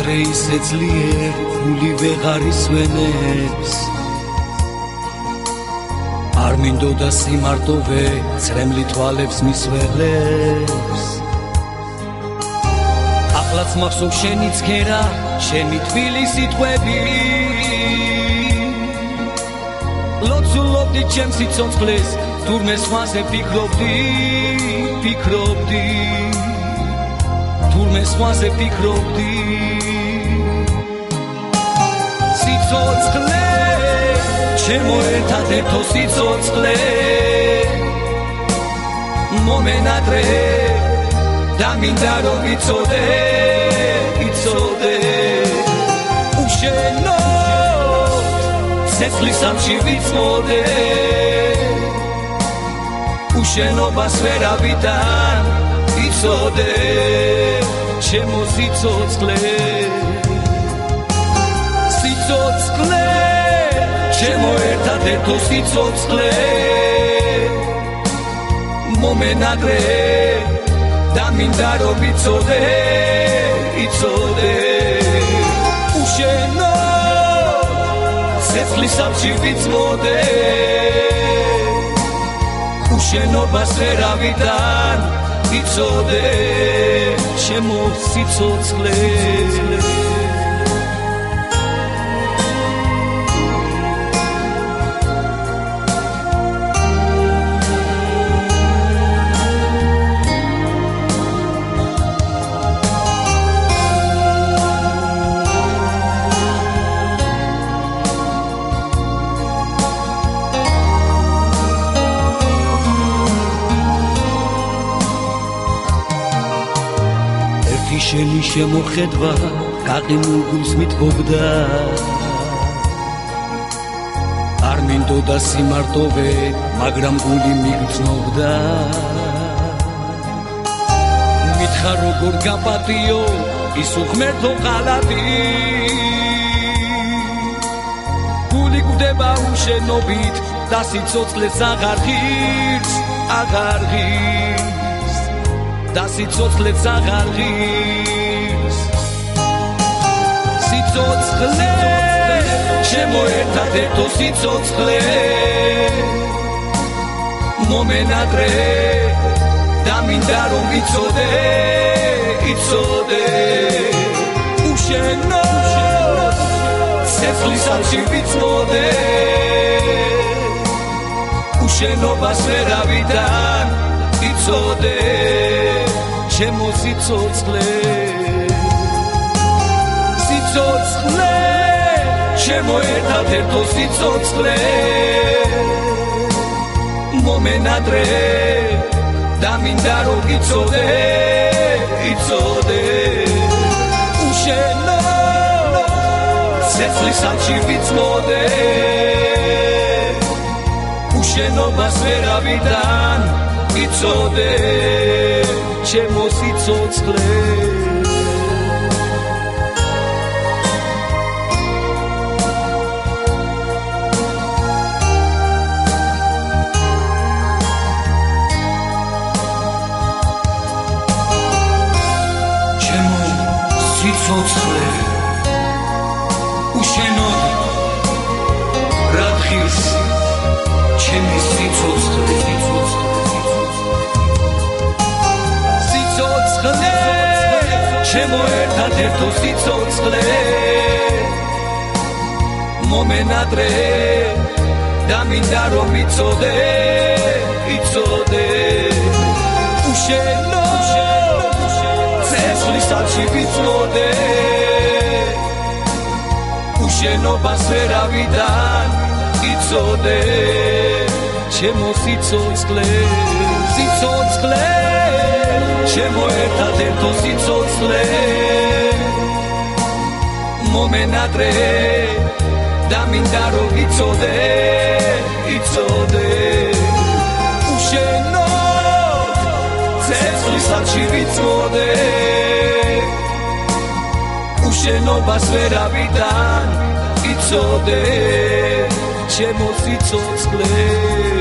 ვადრე ისე ძლიერ გული ვეღარ ისვენებს არ მინდოდა სიმარტოვე ცრემლი თვალებს მისველებს ახლაც მახსოვს შენი ცქერა შენი თბილი სიტყვები ლოცულობდი ჩემს სიცოცხლეს თურმე სხვაზე ფიქრობდი თურმე სხვაზე ფიქრობდი სიცოცხლე ჩემო ერთადერთო სიცოცხლე მომენატრე და მინდა რომ იცოდე უშენო სეცლის ამში ვიცმოდე უშენობას ვერავიდან იცოდე ჩემო სიცოცხლე სიცოცხლე ჩემო ერთადერთო სიცოცხლე მომენატრე და მინდა რომ იცოდე უშენო სეცლის ამში ვიცმოდე უშენობას ვერავიდან იცოდე ჩემო სიცოცხლე შენი შემოხედვა გაყინულ გულს მიტყობდა არ მინდოდა სიმარტოვე მაგრამ გული მიგრძნობდა მითხარ როგორ გაპატიო ის უღმერთო ყალატი გული გვდება უშენობით და სიცოცხლეს აღარ ღირს და სიცოცხლეც აღარ ღირს სიცოცხლე ჩემო ერთადერთო სიცოცხლე მომენატრე და მინდა რომ იცოდე უშენო სეცლის ამში ვიცმოდე უშენობას ვერავიდან იცოდე ჩემო სიცოცხლე სიცოცხლე ჩემო ერთადერთო სიცოცხლე მომენატრე და მინდა რომ იცოდე უშენო სეცლის ამში ვიცმოდე უშენობას ვერავიდან იცოდე ჩემო სიცოცხლე ჩემო სიცოცხლე უშენო რა ღირს ჩემი სიცოცხლე ჩემო ერთადერთო სიცოცხლე მომენატრე და მინდა რომ იცოდე უშენო სეცლის ამში ვიცმოდე უშენობას ვერავიდან იცოდე ჩემო სიცოცხლე ჩემო ერთადერთო სიცოცხლე მომენატრე და მინდა რომ იცოდე უშენო სეცლის ამში ვიცმოდე უშენობას ვერავიდან იცოდე ჩემო სიცოცხლე